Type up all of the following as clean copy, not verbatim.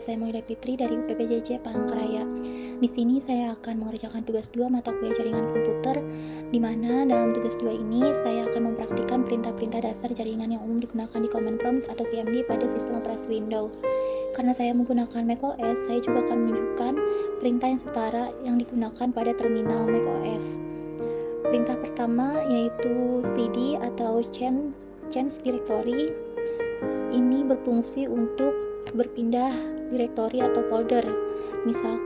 saya Maulida Fitri dari UPPJJ Palangkaraya. Di sini saya akan mengerjakan tugas 2 mata kuliah jaringan komputer, di mana dalam tugas 2 ini saya akan mempraktikkan perintah-perintah dasar jaringan yang umum digunakan di Command Prompt atau CMD pada sistem operasi Windows. Karena saya menggunakan macOS, saya juga akan menunjukkan perintah yang setara yang digunakan pada terminal macOS. Perintah pertama yaitu cd atau change directory. Ini berfungsi untuk berpindah direktori atau folder. Misal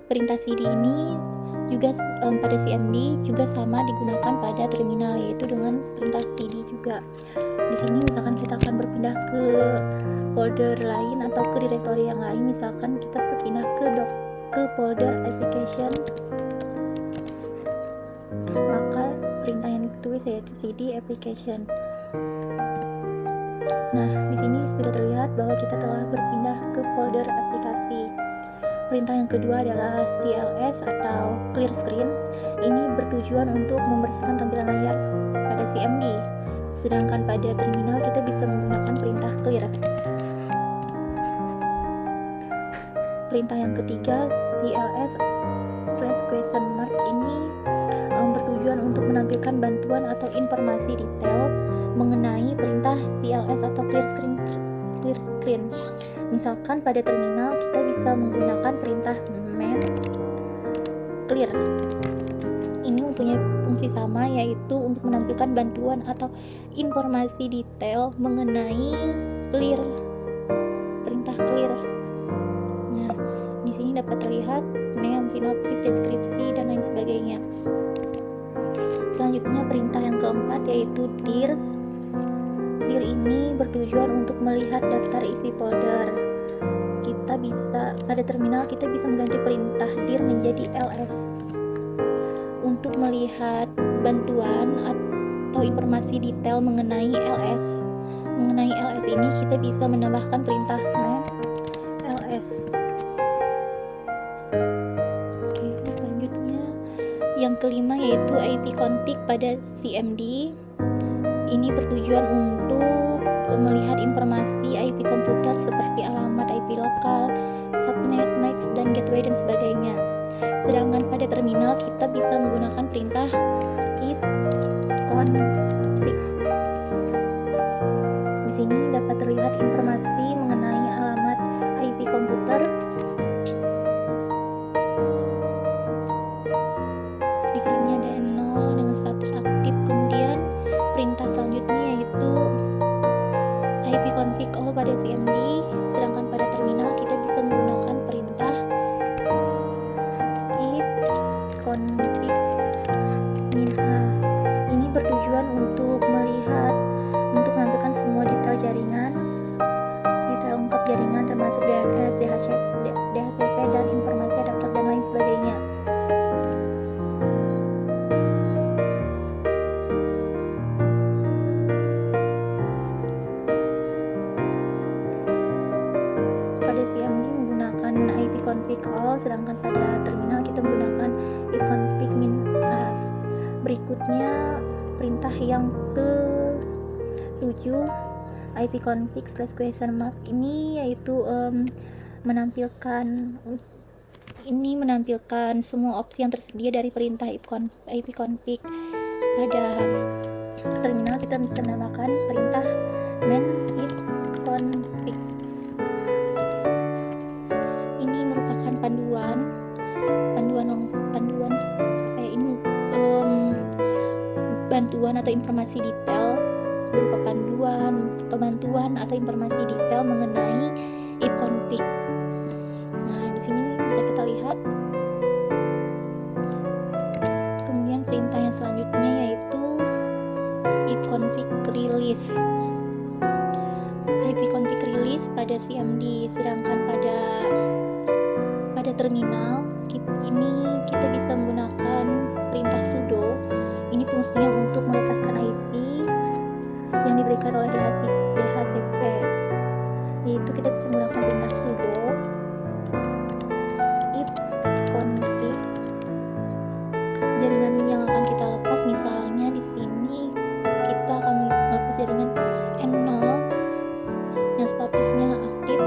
perintah cd ini juga pada CMD juga sama digunakan pada terminal, yaitu dengan perintah cd juga. Di sini misalkan kita akan berpindah ke folder lain atau ke direktori yang lain, misalkan kita berpindah ke folder application, maka perintah yang ditulis yaitu cd application. Nah, di sini sudah terlihat bahwa kita telah berpindah ke folder aplikasi. Perintah yang kedua adalah cls atau clear screen. Ini bertujuan untuk membersihkan tampilan layar pada CMD. Sedangkan pada terminal kita bisa menggunakan perintah clear. Perintah yang ketiga cls/question mark ini bertujuan untuk menampilkan bantuan atau informasi detail mengenai perintah CLS atau clear screen. Misalkan pada terminal kita bisa menggunakan perintah man clear. Ini mempunyai fungsi sama, yaitu untuk menampilkan bantuan atau informasi detail mengenai perintah clear. Nah, di sini dapat terlihat name, sinopsis, deskripsi, dan lain sebagainya. Selanjutnya perintah yang keempat yaitu dir. Dir ini bertujuan untuk melihat daftar isi folder. Pada terminal kita bisa mengganti perintah dir menjadi ls. Untuk melihat bantuan atau informasi detail mengenai ls. Mengenai ls ini kita bisa menambahkan perintah man ls. Oke, selanjutnya yang kelima yaitu ipconfig pada CMD. Ini bertujuan untuk melihat informasi IP komputer seperti alamat IP lokal, subnet, MAC, dan gateway dan sebagainya. Sedangkan pada terminal kita bisa menggunakan perintah ipconfig. Di sini dapat terlihat informasi mengenai alamat IP komputer. Di sini ada 0 dengan status aktif. Kemudian perintah selanjutnya yaitu ipconfig all pada CMD, sedangkan pada terminal kita bisa menggunakan perintah ipconfig -a. Ini bertujuan untuk menampilkan semua detail jaringan, detail lengkap jaringan termasuk DNS, DHCP, dan informasi adapter dan lain sebagainya. Pada CMD menggunakan ipconfig all, sedangkan pada terminal kita menggunakan ipconfig -a. Berikutnya perintah yang ke-7 ipconfig/question mark ini yaitu menampilkan semua opsi yang tersedia dari perintah ipconfig. Pada terminal kita bisa menambahkan perintah man ipconfig. Ini merupakan bantuan atau informasi detail berupa bantuan atau informasi detail mengenai ipconfig. Nah, di sini bisa kita lihat. Kemudian perintah yang selanjutnya yaitu ipconfig release. Ipconfig release pada CMD, sedangkan pada terminal kita bisa menggunakan perintah sudo. Ini fungsinya untuk melepaskan IP yang diberikan oleh DHCP, yaitu kita bisa menggunakan perintah sudo ipconfig jaringan yang akan kita lepas. Misalnya di sini kita akan melepas jaringan N0 yang statusnya aktif.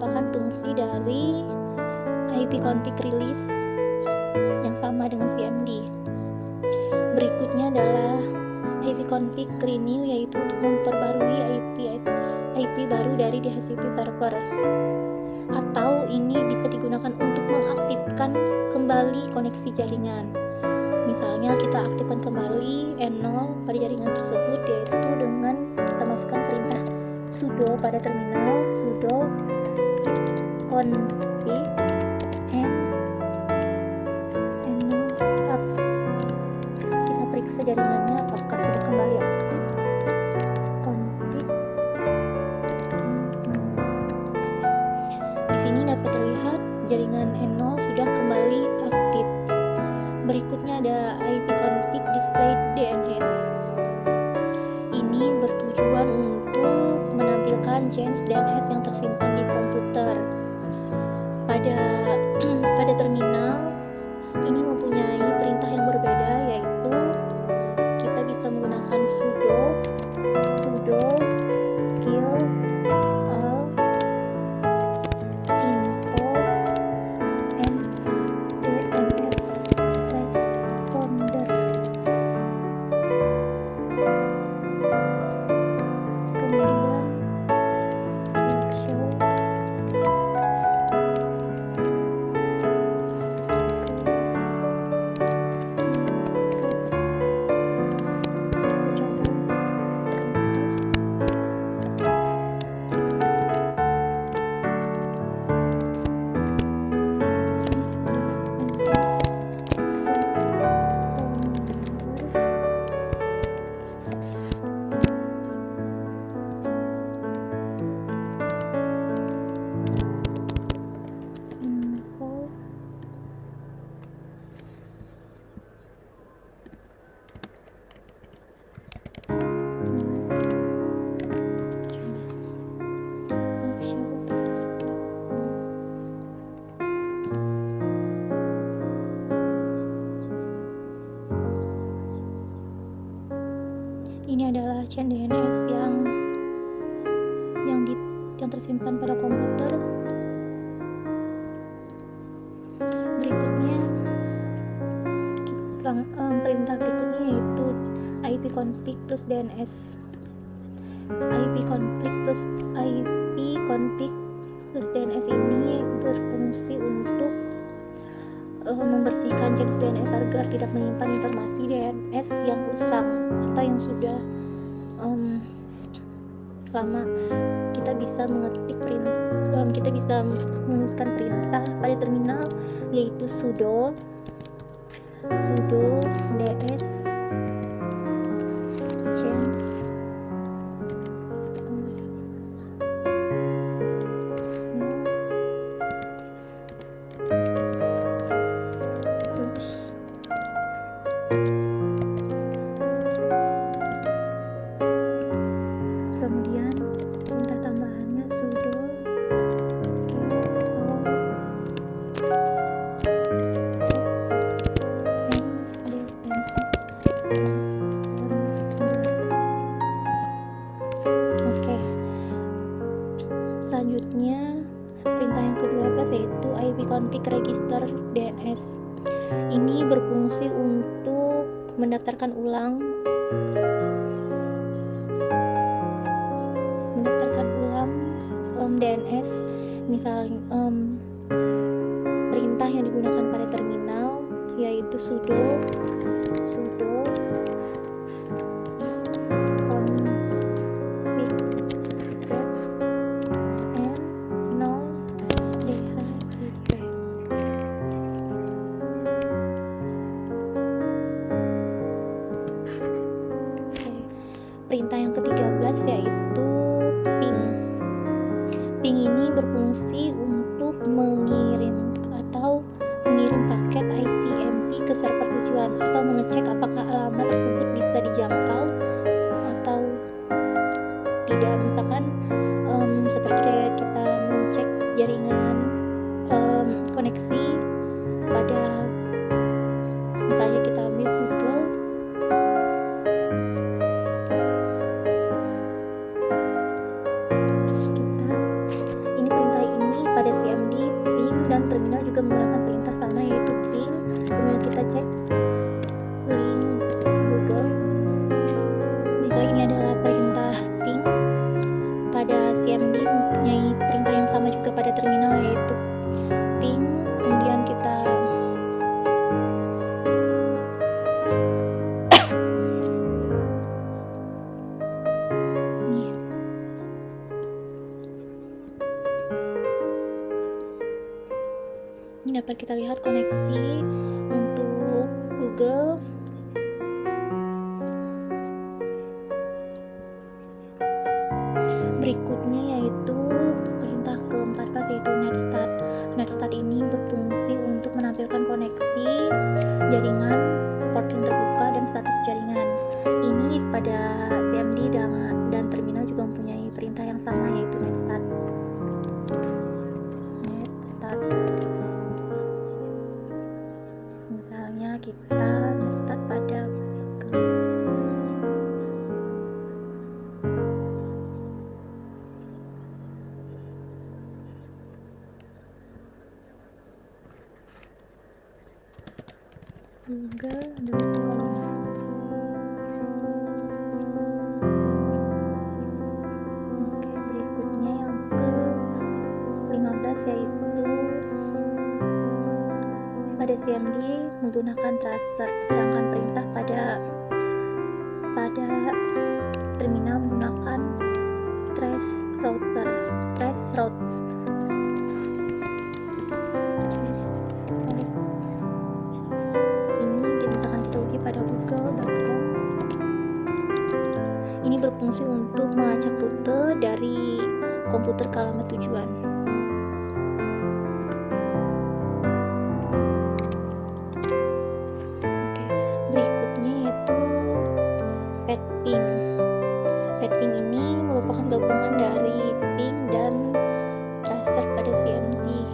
merupakan fungsi dari IP config release yang sama dengan CMD. Berikutnya adalah IP config renew, yaitu untuk memperbarui IP baru dari DHCP server, atau ini bisa digunakan untuk mengaktifkan kembali koneksi jaringan. Misalnya kita aktifkan kembali N0 pada jaringan tersebut, yaitu dengan kita masukkan perintah sudo pada terminal, sudo config N0 up. Kita periksa jaringannya apakah sudah kembali aktif. Config. Di sini dapat terlihat jaringan N0 sudah kembali aktif. Berikutnya ada IP config display DNS. Ini bertujuan untuk menampilkan change DNS yang tersimpan di komputer. Pada terminal ini mempunyai perintah yang berbeda, yaitu kita bisa menggunakan sudo kill all info and DNS responder. Kemudian show ini adalah chain DNS yang tersimpan pada komputer. Berikutnya perintah berikutnya yaitu IP config plus DNS. IP config plus DNS ini berfungsi untuk membersihkan jenis DNS agar tidak menyimpan informasi DNS yang usang atau yang sudah lama. Kita bisa menuliskan perintah pada terminal, yaitu sudo ds change kemudian perintah tambahannya sudo selanjutnya perintah yang ke-12 yaitu IP config register DNS. Ini berfungsi untuk mendaftarkan ulang DNS. Misalnya perintah yang digunakan pada terminal yaitu sudo config set n0 dhcp. Perintah yang ke-13 yaitu ping ini berfungsi untuk mengirim paket ICMP ke server tujuan atau mengecek apakah alamat tersebut bisa dijangkau atau tidak. Misalkan seperti kayak kita mengecek jaringan koneksi pada, misalnya kita ambil Google, perintah ini dapat kita lihat koneksi untuk Google. Berikutnya yaitu perintah ke-14 yaitu netstart. Netstart ini berfungsi untuk menampilkan koneksi jaringan, port yang terbuka, dan status jaringan. Ini pada CMD dan terminal juga mempunyai perintah yang sama yaitu netstart. Misalnya kita netstart pada google.com. Oke, berikutnya yang ke-15 yaitu pada CMD menggunakan tracer, sedangkan perintah pada terminal menggunakan trace route. Pada google.com. Ini berfungsi untuk melacak rute dari komputer ke alamat tujuan. Oke, berikutnya yaitu petping. Petping ini merupakan gabungan dari ping dan tracer pada CMD,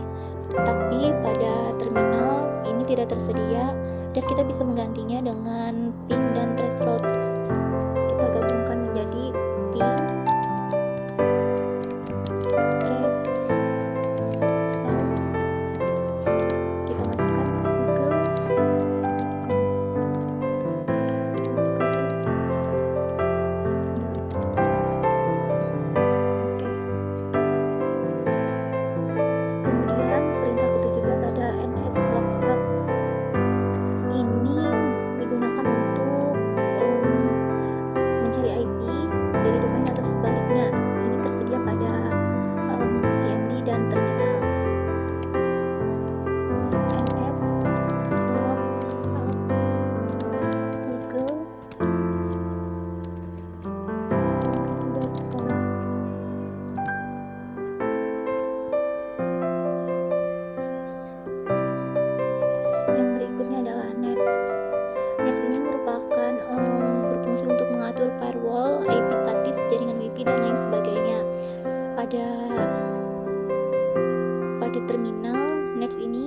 tetapi pada terminal ini tidak tersedia dan kita bisa menggantinya dengan ping dan trace route. Kita gabungkan menjadi ping, trace route. Kita masukkan ke Google. Oke. Kemudian perintah ke-17 ada nslookup. Ini digunakan untuk mencari IP dari domain atau sebaliknya. Ini tersedia pada CMD dan terminal. nslookup google.com. Yang berikutnya adalah Nets. Nets ini merupakan berfungsi untuk mengatur firewall, IP statis, jaringan WiFi dan lain sebagainya. Pada terminal, Nets ini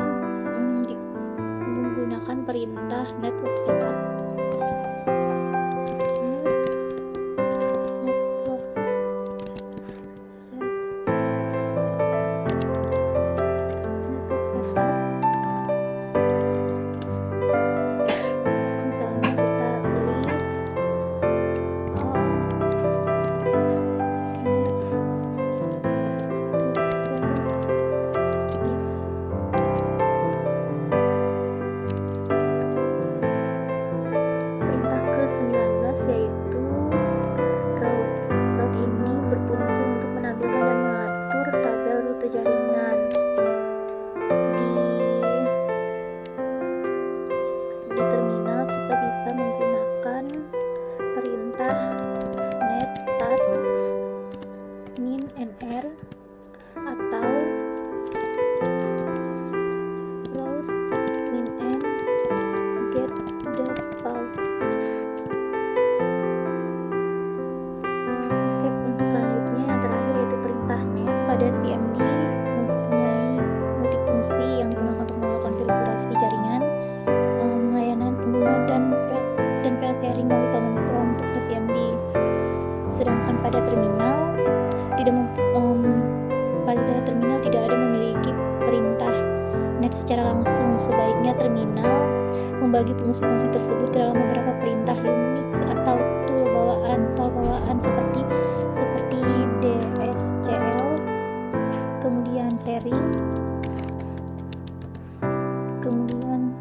menggunakan perintah network setup. Pada CMD mempunyai multifungsi yang digunakan untuk melakukan verifikasi jaringan, layanan pengguna dan file sharing melalui command prompt ke CMD. Sedangkan pada terminal tidak ada memiliki perintah net secara langsung. Sebaiknya terminal membagi fungsi-fungsi tersebut ke dalam beberapa perintah Unix atau tool bawaan seperti DSCL, kemudian sharing, kemudian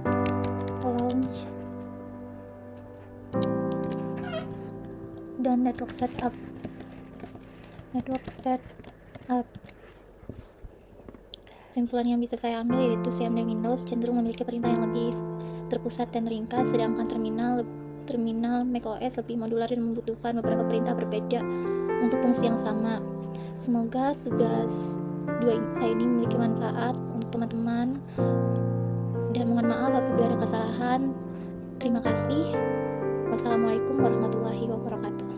launch, dan network setup. Kesimpulan yang bisa saya ambil yaitu SIEM dan Windows cenderung memiliki perintah yang lebih terpusat dan ringkas, sedangkan terminal macOS lebih modular dan membutuhkan beberapa perintah berbeda untuk fungsi yang sama. Semoga tugas saya ini memiliki manfaat untuk teman-teman, dan mohon maaf apabila ada kesalahan. Terima kasih. Wassalamualaikum warahmatullahi wabarakatuh.